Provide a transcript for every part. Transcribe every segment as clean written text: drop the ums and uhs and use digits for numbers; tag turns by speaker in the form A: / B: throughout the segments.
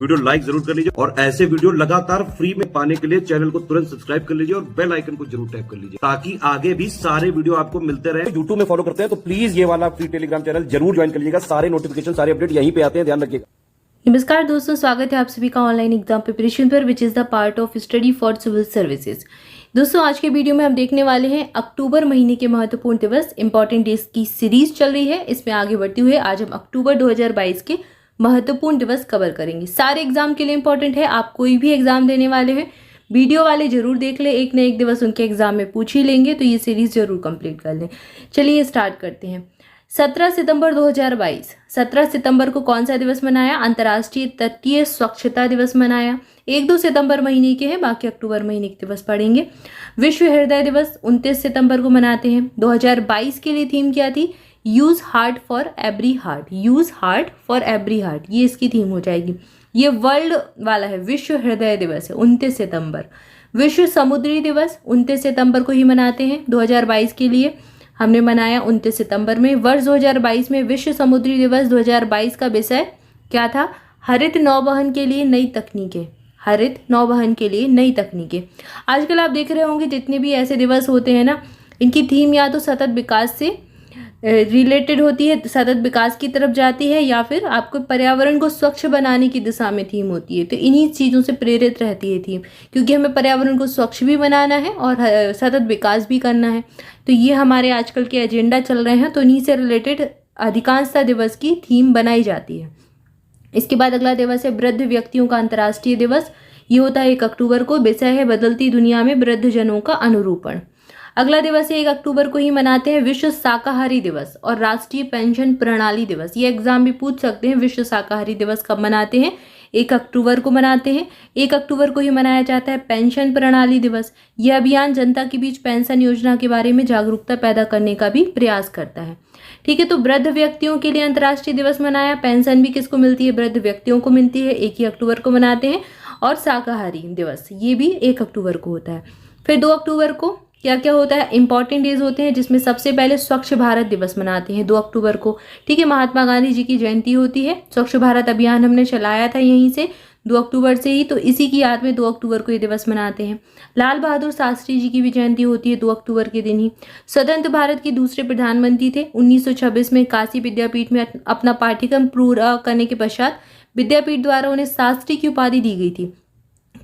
A: Video like जरूर कर लीजिए और ऐसे वीडियो लगातार फ्री में पाने के लिए चैनल को तुरंत सब्सक्राइब कर लीजिए और बेल आइकन को जरूर टैप कर लीजिए ताकि आगे भी सारे वीडियो आपको मिलते रहे। यूट्यूब में फॉलो करते हैं तो प्लीज ये वाला फ्री टेलीग्राम चैनल जरूर ज्वाइन कर लीजिएगा। सारे नोटिफिकेशन सारे अपडेट यहीं पे आते हैं, ध्यान रखिएगा।
B: नमस्कार दोस्तों, स्वागत है आप सभी का ऑनलाइन एग्जाम प्रिपरेशन पर which is the part of study for civil services. दोस्तों आज के वीडियो में हम देखने वाले हैं अक्टूबर महीने के महत्वपूर्ण दिवस इंपॉर्टेंट डेज की सीरीज चल रही है। इसमें आगे बढ़ते हुए आज हम अक्टूबर 2022 के महत्वपूर्ण दिवस कवर करेंगे। सारे एग्जाम के लिए इंपॉर्टेंट है। आप कोई भी एग्जाम देने वाले हैं वीडियो वाले जरूर देख ले, एक न एक दिवस उनके एग्जाम में पूछ ही लेंगे, तो ये सीरीज जरूर कंप्लीट कर लें। चलिए स्टार्ट करते हैं। 17 सितंबर 2022, 17 सितंबर को कौन सा दिवस मनाया? अंतर्राष्ट्रीय तटीय स्वच्छता दिवस मनाया। 1-2 सितंबर महीने के हैं, बाकी अक्टूबर महीने के दिवस पढ़ेंगे। विश्व हृदय दिवस 29 सितंबर को मनाते हैं। 2022 के लिए थीम क्या थी? Use heart for every heart, use heart for every heart, ये इसकी थीम हो जाएगी। ये वर्ल्ड वाला है, विश्व हृदय दिवस है 29 सितंबर। विश्व समुद्री दिवस 29 सितंबर को ही मनाते हैं। 2022 के लिए हमने मनाया 29 सितंबर में। वर्ष 2022 में विश्व समुद्री दिवस 2022 का विषय क्या था? हरित नौवहन के लिए नई तकनीकें, हरित नौवहन के लिए नई तकनीकें। आजकल आप देख रहे होंगे जितने भी ऐसे दिवस होते हैं ना, इनकी थीम या तो सतत विकास से रिलेटेड होती है, सतत विकास की तरफ जाती है, या फिर आपको पर्यावरण को स्वच्छ बनाने की दिशा में थीम होती है। तो इन्हीं चीज़ों से प्रेरित रहती है थीम, क्योंकि हमें पर्यावरण को स्वच्छ भी बनाना है और सतत विकास भी करना है। तो ये हमारे आजकल के एजेंडा चल रहे हैं, तो इन्हीं से रिलेटेड अधिकांशतः दिवस की थीम बनाई जाती है। इसके बाद अगला दिवस है वृद्ध व्यक्तियों का अंतर्राष्ट्रीय दिवस। ये होता है 1 अक्टूबर को। विषय है बदलती दुनिया में वृद्ध जनों का अनुरूपण। अगला दिवस है 1 अक्टूबर को ही मनाते हैं विश्व शाकाहारी दिवस और राष्ट्रीय पेंशन प्रणाली दिवस। ये एग्जाम भी पूछ सकते हैं, विश्व शाकाहारी दिवस कब मनाते हैं? 1 अक्टूबर को मनाते हैं। 1 अक्टूबर को ही मनाया जाता है पेंशन प्रणाली दिवस। यह अभियान जनता के बीच पेंशन योजना के बारे में जागरूकता पैदा करने का भी प्रयास करता है। ठीक है, तो वृद्ध व्यक्तियों के लिए अंतर्राष्ट्रीय दिवस मनाया। पेंशन भी किसको मिलती है? वृद्ध व्यक्तियों को मिलती है। 1 ही अक्टूबर को मनाते हैं। और शाकाहारी दिवस ये भी 1 अक्टूबर को होता है। फिर 2 अक्टूबर को क्या क्या होता है? इंपॉर्टेंट डेज होते हैं, जिसमें सबसे पहले स्वच्छ भारत दिवस मनाते हैं 2 अक्टूबर को। ठीक है, महात्मा गांधी जी की जयंती होती है। स्वच्छ भारत अभियान हमने चलाया था यहीं से 2 अक्टूबर से ही, तो इसी की याद में 2 अक्टूबर को ये दिवस मनाते हैं। लाल बहादुर शास्त्री जी की भी जयंती होती है 2 अक्टूबर के दिन ही। स्वतंत्र भारत के दूसरे प्रधानमंत्री थे। 1926 में काशी विद्यापीठ में अपना पाठ्यक्रम पूरा करने के पश्चात विद्यापीठ द्वारा उन्हें शास्त्री की उपाधि दी गई थी।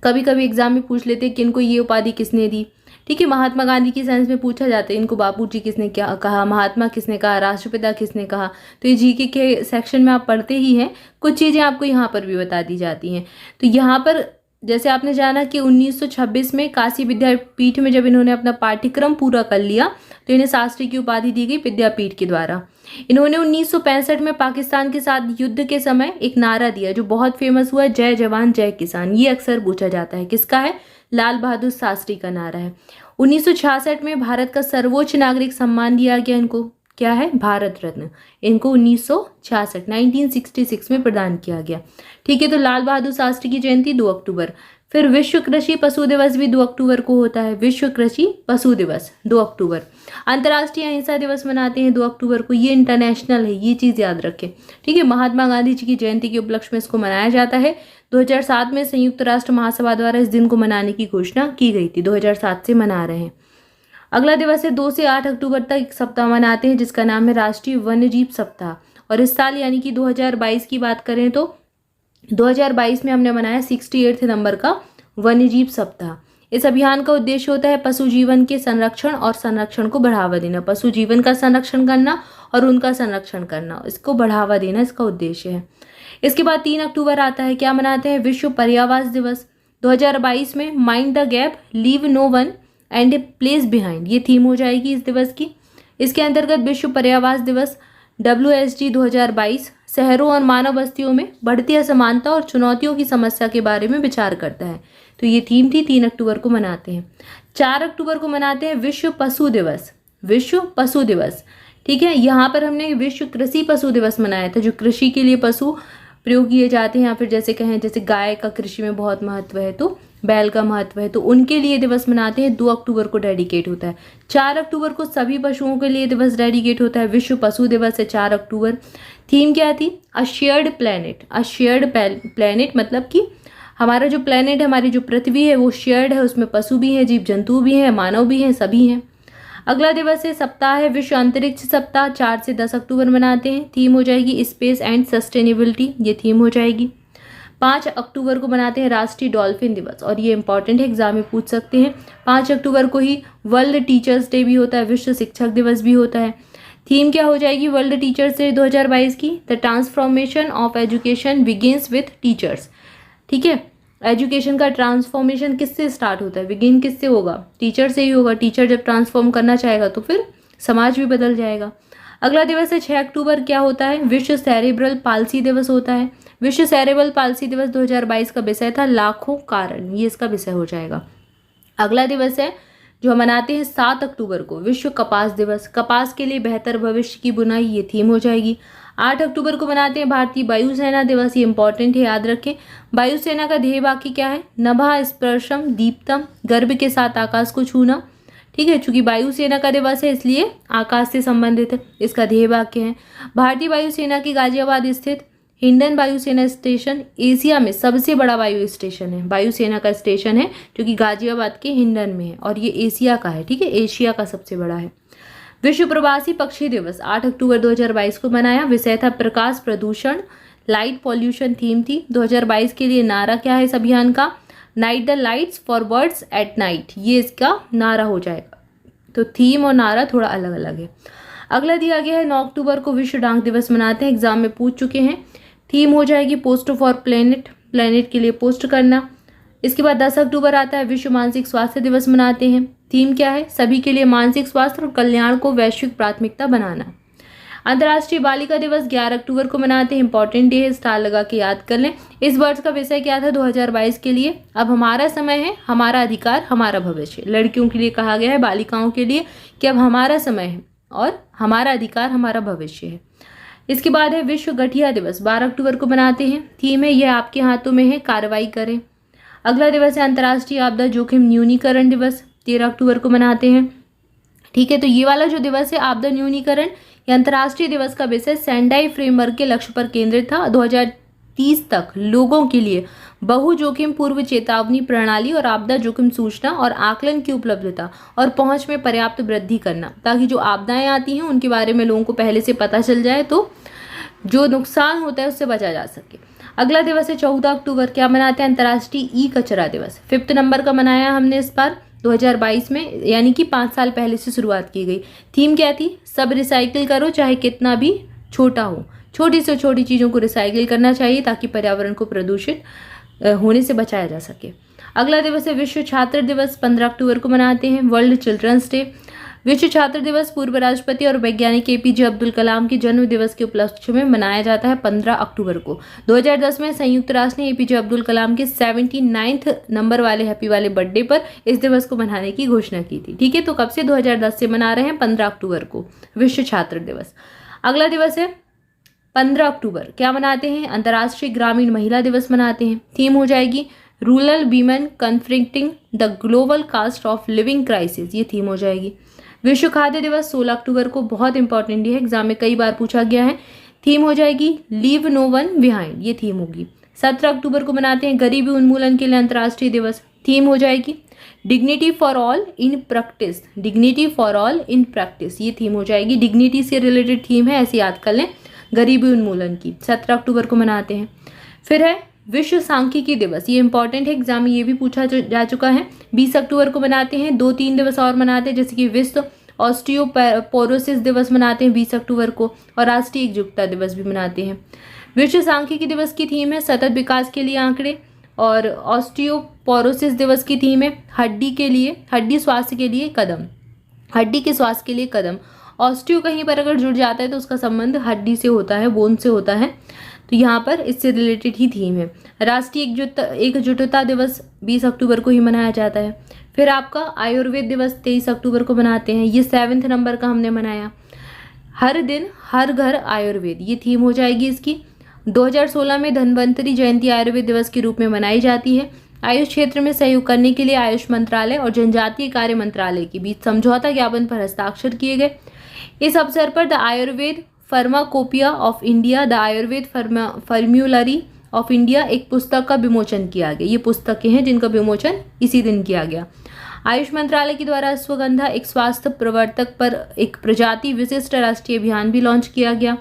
B: कभी कभी एग्जाम में पूछ लेते हैं कि इनको ये उपाधि किसने दी। ठीक है, महात्मा गांधी की सेंस में पूछा जाता है इनको बापूजी किसने क्या कहा, महात्मा किसने कहा, राष्ट्रपिता किसने कहा। तो ये जीके के सेक्शन में आप पढ़ते ही हैं, कुछ चीज़ें आपको यहाँ पर भी बता दी जाती हैं। तो यहाँ पर जैसे आपने जाना कि 1926 में काशी विद्यापीठ में जब इन्होंने अपना पाठ्यक्रम पूरा कर लिया तो इन्हें शास्त्री की उपाधि दी गई विद्यापीठ के द्वारा। इन्होंने 1965 में पाकिस्तान के साथ युद्ध के समय एक नारा दिया जो बहुत फेमस हुआ, जय जवान जय किसान। ये अक्सर पूछा जाता है, किसका है? लाल बहादुर शास्त्री का नारा है। 1966 में भारत का सर्वोच्च नागरिक सम्मान दिया गया इनको, क्या है? भारत रत्न। इनको 1966 में प्रदान किया गया। ठीक है, तो लाल बहादुर शास्त्री की जयंती 2 अक्टूबर। फिर विश्व कृषि पशु दिवस भी 2 अक्टूबर को होता है। विश्व कृषि पशु दिवस 2 अक्टूबर। अंतर्राष्ट्रीय अहिंसा दिवस मनाते हैं 2 अक्टूबर को। ये इंटरनेशनल है, ये चीज़ याद रखें। ठीक है, महात्मा गांधी जी की जयंती के उपलक्ष्य में इसको मनाया जाता है। 2007 में संयुक्त राष्ट्र महासभा द्वारा इस दिन को मनाने की घोषणा की गई थी। 2007 से मना रहे हैं। अगला दिवस है 2 से 8 अक्टूबर तक एक सप्ताह मनाते हैं जिसका नाम है राष्ट्रीय वन्यजीव सप्ताह। और इस साल यानी कि 2022 की बात करें तो 2022 में हमने मनाया 68 नंबर का वन्यजीव सप्ताह। इस अभियान का उद्देश्य होता है पशु जीवन के संरक्षण और संरक्षण को बढ़ावा देना। पशु जीवन का संरक्षण करना और उनका संरक्षण करना, इसको बढ़ावा देना इसका उद्देश्य है। इसके बाद 3 अक्टूबर आता है, क्या मनाते हैं? विश्व पर्यावास दिवस। 2022 में mind the gap, leave no one and a place behind, ये थीम हो जाएगी इस दिवस की। इसके अंतर्गत विश्व पर्यावास दिवस WSG 2022 शहरों और मानव बस्तियों में बढ़ती असमानता और चुनौतियों की समस्या के बारे में विचार करता है। तो ये थीम थी, 3 अक्टूबर को मनाते हैं। 4 अक्टूबर को मनाते हैं विश्व पशु दिवस। विश्व पशु दिवस, ठीक है। यहाँ पर हमने विश्व कृषि पशु दिवस मनाया था, जो कृषि के लिए पशु प्रयोग किए जाते हैं, या फिर जैसे कहें जैसे गाय का कृषि में बहुत महत्व है तो बैल का महत्व है, तो उनके लिए दिवस मनाते हैं। 2 अक्टूबर को डेडिकेट होता है। 4 अक्टूबर को सभी पशुओं के लिए दिवस डेडिकेट होता है। विश्व पशु दिवस है 4 अक्टूबर। थीम क्या थी? A shared planet. A shared planet मतलब कि हमारा जो प्लेनेट है, हमारी जो पृथ्वी है वो शेयर्ड है, उसमें पशु भी हैं, जीव जंतु भी हैं, मानव भी हैं, सभी हैं। अगला दिवस है सप्ताह है विश्व अंतरिक्ष सप्ताह, 4 से 10 अक्टूबर मनाते हैं। थीम हो जाएगी स्पेस एंड सस्टेनेबिलिटी, ये थीम हो जाएगी। 5 अक्टूबर को मनाते हैं राष्ट्रीय डॉल्फिन दिवस, और ये इंपॉर्टेंट है, एग्जाम में पूछ सकते हैं। 5 अक्टूबर को ही वर्ल्ड टीचर्स डे भी होता है, विश्व शिक्षक दिवस भी होता है। थीम क्या हो जाएगी वर्ल्ड टीचर्स डे 2022 की? The transformation of education begins with teachers. ठीक है, एजुकेशन का ट्रांसफॉर्मेशन किससे स्टार्ट होता है? बिगिन किससे होगा? टीचर से ही होगा। टीचर जब ट्रांसफॉर्म करना चाहेगा तो फिर समाज भी बदल जाएगा। अगला दिवस है 6 अक्टूबर, क्या होता है? विश्व सेरेब्रल पाल्सी दिवस होता है। विश्व सेरेब्रल पाल्सी दिवस 2022 का विषय था लाखों कारण, ये इसका विषय हो जाएगा। अगला दिवस है जो हम मनाते हैं 7 अक्टूबर को, विश्व कपास दिवस। कपास के लिए बेहतर भविष्य की बुनाई, ये थीम हो जाएगी। 8 अक्टूबर को मनाते हैं भारतीय वायुसेना दिवस, ये इंपॉर्टेंट है, याद रखें। वायुसेना का ध्येय वाक्य क्या है? नभः स्पर्शम दीप्तम, गर्व के साथ आकाश को छूना। ठीक है, चूंकि वायुसेना का दिवस है इसलिए आकाश से संबंधित है, इसका ध्येय वाक्य है। भारतीय वायुसेना की गाजियाबाद स्थित हिंडन वायुसेना स्टेशन एशिया में सबसे बड़ा वायु स्टेशन है, वायुसेना का स्टेशन है जो कि गाजियाबाद के हिंडन में है, और ये एशिया का है। ठीक है, एशिया का सबसे बड़ा है। विश्व प्रवासी पक्षी दिवस 8 अक्टूबर 2022 को मनाया। विषय था प्रकाश प्रदूषण, लाइट पॉल्यूशन थीम थी। 2022 के लिए नारा क्या है इस अभियान का? Night the lights for birds at night, ये इसका नारा हो जाएगा। तो थीम और नारा थोड़ा अलग अलग है। अगला दिया गया है 9 अक्टूबर को विश्व डाक दिवस मनाते हैं, एग्जाम में पूछ चुके हैं। थीम हो जाएगी पोस्ट फॉर प्लेनेट, प्लेनेट के लिए पोस्ट करना। इसके बाद 10 अक्टूबर आता है विश्व मानसिक स्वास्थ्य दिवस मनाते हैं। थीम क्या है? सभी के लिए मानसिक स्वास्थ्य और कल्याण को वैश्विक प्राथमिकता बनाना। अंतर्राष्ट्रीय बालिका दिवस 11 अक्टूबर को मनाते हैं, इंपॉर्टेंट डे है, स्टार लगा के याद कर लें। इस वर्ष का विषय क्या था 2022 के लिए? अब हमारा समय है, हमारा अधिकार, हमारा भविष्य। लड़कियों के लिए कहा गया है, बालिकाओं के लिए कि अब हमारा समय है और हमारा अधिकार, हमारा भविष्य है। इसके बाद है विश्व गठिया दिवस, 12 अक्टूबर को मनाते हैं। थीम है यह आपके हाथों में है, कार्रवाई करें। अगला दिवस है अंतर्राष्ट्रीय आपदा जोखिम न्यूनीकरण दिवस, 13 अक्टूबर को मनाते हैं। ठीक है, तो ये वाला जो दिवस है आपदा न्यूनीकरण, ये अंतर्राष्ट्रीय दिवस का विषय सेंडाई फ्रेमवर्क के लक्ष्य पर केंद्रित था। 2030 तक लोगों के लिए बहु जोखिम पूर्व चेतावनी प्रणाली और आपदा जोखिम सूचना और आकलन की उपलब्धता और पहुंच में पर्याप्त वृद्धि करना, ताकि जो आपदाएं आती हैं उनके बारे में लोगों को पहले से पता चल जाए, तो जो नुकसान होता है उससे बचा जा सके। अगला दिवस है 14 अक्टूबर, क्या मनाते हैं? अंतर्राष्ट्रीय ई कचरा दिवस। 5th नंबर का मनाया हमने इस बार 2022 में, यानी कि 5 साल पहले से शुरुआत की गई। थीम क्या थी? सब रिसाइकिल करो, चाहे कितना भी छोटा हो। छोटी से छोटी चीज़ों को रिसाइकिल करना चाहिए ताकि पर्यावरण को प्रदूषित होने से बचाया जा सके। अगला दिवस है विश्व छात्र दिवस, 15 अक्टूबर को मनाते हैं। World children's day. विश्व छात्र दिवस पूर्व राष्ट्रपति और वैज्ञानिक APJ अब्दुल कलाम के जन्म दिवस के उपलक्ष्य में मनाया जाता है 15 अक्टूबर को। 2010 में संयुक्त राष्ट्र ने APJ अब्दुल कलाम के 79th नंबर वाले हैप्पी वाले बर्थडे पर इस दिवस को मनाने की घोषणा की थी। ठीक है, तो कब से? 2010 से मना रहे हैं 15 अक्टूबर को विश्व छात्र दिवस। अगला दिवस है 15 अक्टूबर, क्या मनाते हैं? अंतर्राष्ट्रीय ग्रामीण महिला दिवस मनाते हैं। थीम हो जाएगी rural women confronting the global cost of living crisis, ये थीम हो जाएगी। विश्व खाद्य दिवस 16 अक्टूबर को, बहुत इंपॉर्टेंट है, एग्जाम में कई बार पूछा गया है। थीम हो जाएगी लीव नो वन बिहाइंड, ये थीम होगी। 17 अक्टूबर को मनाते हैं गरीबी उन्मूलन के लिए अंतर्राष्ट्रीय दिवस। थीम हो जाएगी dignity for all in practice, dignity for all in practice, ये थीम हो जाएगी। डिग्निटी से रिलेटेड थीम है, ऐसे याद कर लें, गरीबी उन्मूलन की। 17 अक्टूबर को मनाते हैं। फिर है विश्व सांख्यिकी दिवस, ये इंपॉर्टेंट है, एग्जाम में ये भी पूछा जा चुका है। 20 अक्टूबर को मनाते हैं। 2-3 दिवस और मनाते हैं, जैसे कि विश्व ऑस्टियोपोरोसिस दिवस मनाते हैं 20 अक्टूबर को, और राष्ट्रीय एकजुटता दिवस भी मनाते हैं। विश्व सांख्यिकी दिवस की थीम है सतत विकास के लिए आंकड़े, और ऑस्टियोपोरोसिस दिवस की थीम है हड्डी के लिए, हड्डी स्वास्थ्य के लिए कदम, हड्डी के स्वास्थ्य के लिए कदम। ऑस्टियो कहीं पर अगर जुड़ जाता है तो उसका संबंध हड्डी से होता है, बोन से होता है, तो यहाँ पर इससे रिलेटेड ही थीम है। राष्ट्रीय एकजुटता दिवस 20 अक्टूबर को ही मनाया जाता है। फिर आपका आयुर्वेद दिवस 23 अक्टूबर को मनाते हैं, ये 7th नंबर का हमने मनाया। हर दिन हर घर आयुर्वेद, ये थीम हो जाएगी इसकी। 2016 में धन्वंतरी जयंती आयुर्वेद दिवस के रूप में मनाई जाती है। आयुष क्षेत्र में सहयोग करने के लिए आयुष मंत्रालय और जनजातीय कार्य मंत्रालय के बीच समझौता ज्ञापन पर हस्ताक्षर किए गए। इस अवसर पर the Ayurveda pharmacopoeia of India, the Ayurveda formulary of India एक पुस्तक का विमोचन किया गया। ये पुस्तकें हैं जिनका विमोचन इसी दिन किया गया। आयुष मंत्रालय के द्वारा अश्वगंधा एक स्वास्थ्य प्रवर्तक पर एक प्रजाति विशिष्ट राष्ट्रीय अभियान भी लॉन्च किया गया।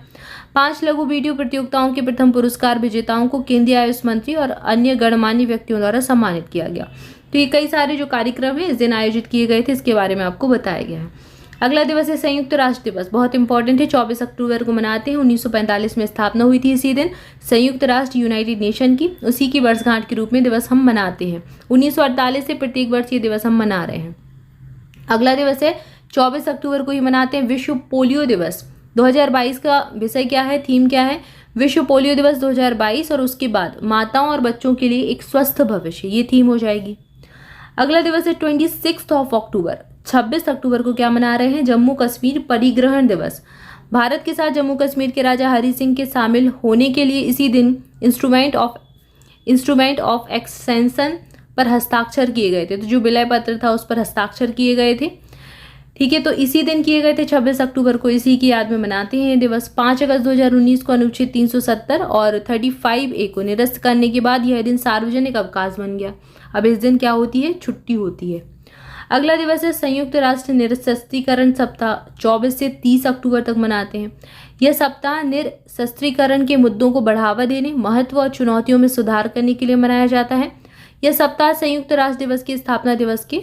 B: 5 लघु वीडियो प्रतियोगिताओं के प्रथम पुरस्कार विजेताओं को केंद्रीय आयुष मंत्री और अन्य गणमान्य व्यक्तियों द्वारा सम्मानित किया गया। तो ये कई सारे जो कार्यक्रम है इस दिन आयोजित किए गए थे, इसके बारे में आपको बताया गया है। अगला दिवस है संयुक्त राष्ट्र दिवस, बहुत इंपॉर्टेंट है। 24 अक्टूबर को मनाते हैं। 1945 में स्थापना हुई थी इसी दिन संयुक्त राष्ट्र यूनाइटेड नेशन की। उसी की वर्षगांठ के रूप में दिवस हम मनाते हैं। 1948 से प्रत्येक वर्ष ये दिवस हम मना रहे हैं। अगला दिवस है 24 अक्टूबर को ही मनाते हैं विश्व पोलियो दिवस। 2022 का विषय क्या है, थीम क्या है? विश्व पोलियो दिवस 2022 और उसके बाद माताओं और बच्चों के लिए एक स्वस्थ भविष्य, ये थीम हो जाएगी। अगला दिवस है 26 अक्टूबर। 26 अक्टूबर को क्या मना रहे हैं? जम्मू कश्मीर परिग्रहण दिवस। भारत के साथ जम्मू कश्मीर के राजा हरि सिंह के शामिल होने के लिए इसी दिन इंस्ट्रूमेंट ऑफ एक्सटेंशन पर हस्ताक्षर किए गए थे। तो जो विलय पत्र था उस पर हस्ताक्षर किए गए थे। ठीक है, तो इसी दिन किए गए थे। 26 अक्टूबर को इसी की याद में मनाते हैं ये दिवस। 5 अगस्त 2019 को अनुच्छेद 370 और 35A को निरस्त करने के बाद यह दिन सार्वजनिक अवकाश बन गया। अब इस दिन क्या होती है? छुट्टी होती है। अगला दिवस है संयुक्त राष्ट्र निरस्त्रीकरण सप्ताह। 24 से 30 अक्टूबर तक मनाते हैं। यह सप्ताह निरस्त्रीकरण के मुद्दों को बढ़ावा देने, महत्व और चुनौतियों में सुधार करने के लिए मनाया जाता है। यह सप्ताह संयुक्त राष्ट्र दिवस की स्थापना दिवस के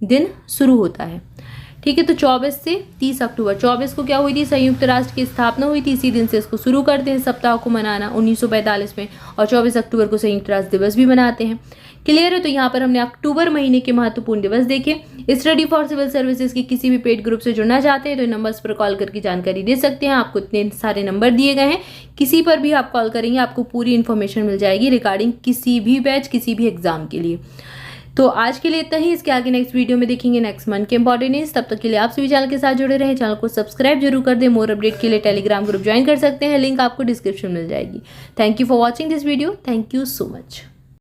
B: दिन शुरू होता है। ठीक है, तो 24 से 30 अक्टूबर। 24 को क्या हुई थी? संयुक्त राष्ट्र की स्थापना हुई थी। इसी दिन से इसको शुरू करते हैं सप्ताह को मनाना 1945 में, और 24 अक्टूबर को संयुक्त राष्ट्र दिवस भी मनाते हैं। क्लियर है? तो यहाँ पर हमने अक्टूबर महीने के महत्वपूर्ण दिवस देखे। स्टडी फॉर सिविल सर्विसेज के किसी भी पेड ग्रुप से जुड़ना चाहते हैं तो इन नंबर्स पर कॉल करके जानकारी दे सकते हैं। आपको इतने सारे नंबर दिए गए हैं, किसी पर भी आप कॉल करेंगे आपको पूरी इन्फॉर्मेशन मिल जाएगी रिगार्डिंग किसी भी बैच, किसी भी एग्जाम के लिए। तो आज के लिए इतना ही। इसके आगे नेक्स्ट वीडियो में देखेंगे नेक्स्ट मंथ के इंपॉर्टेंट न्यूज। तब तक के लिए आप सभी चैनल के साथ जुड़े रहें। चैनल को सब्सक्राइब जरूर कर दें। मोर अपडेट के लिए टेलीग्राम ग्रुप ज्वाइन कर सकते हैं, लिंक आपको डिस्क्रिप्शन मिल जाएगी। Thank you for watching this video. Thank you so much.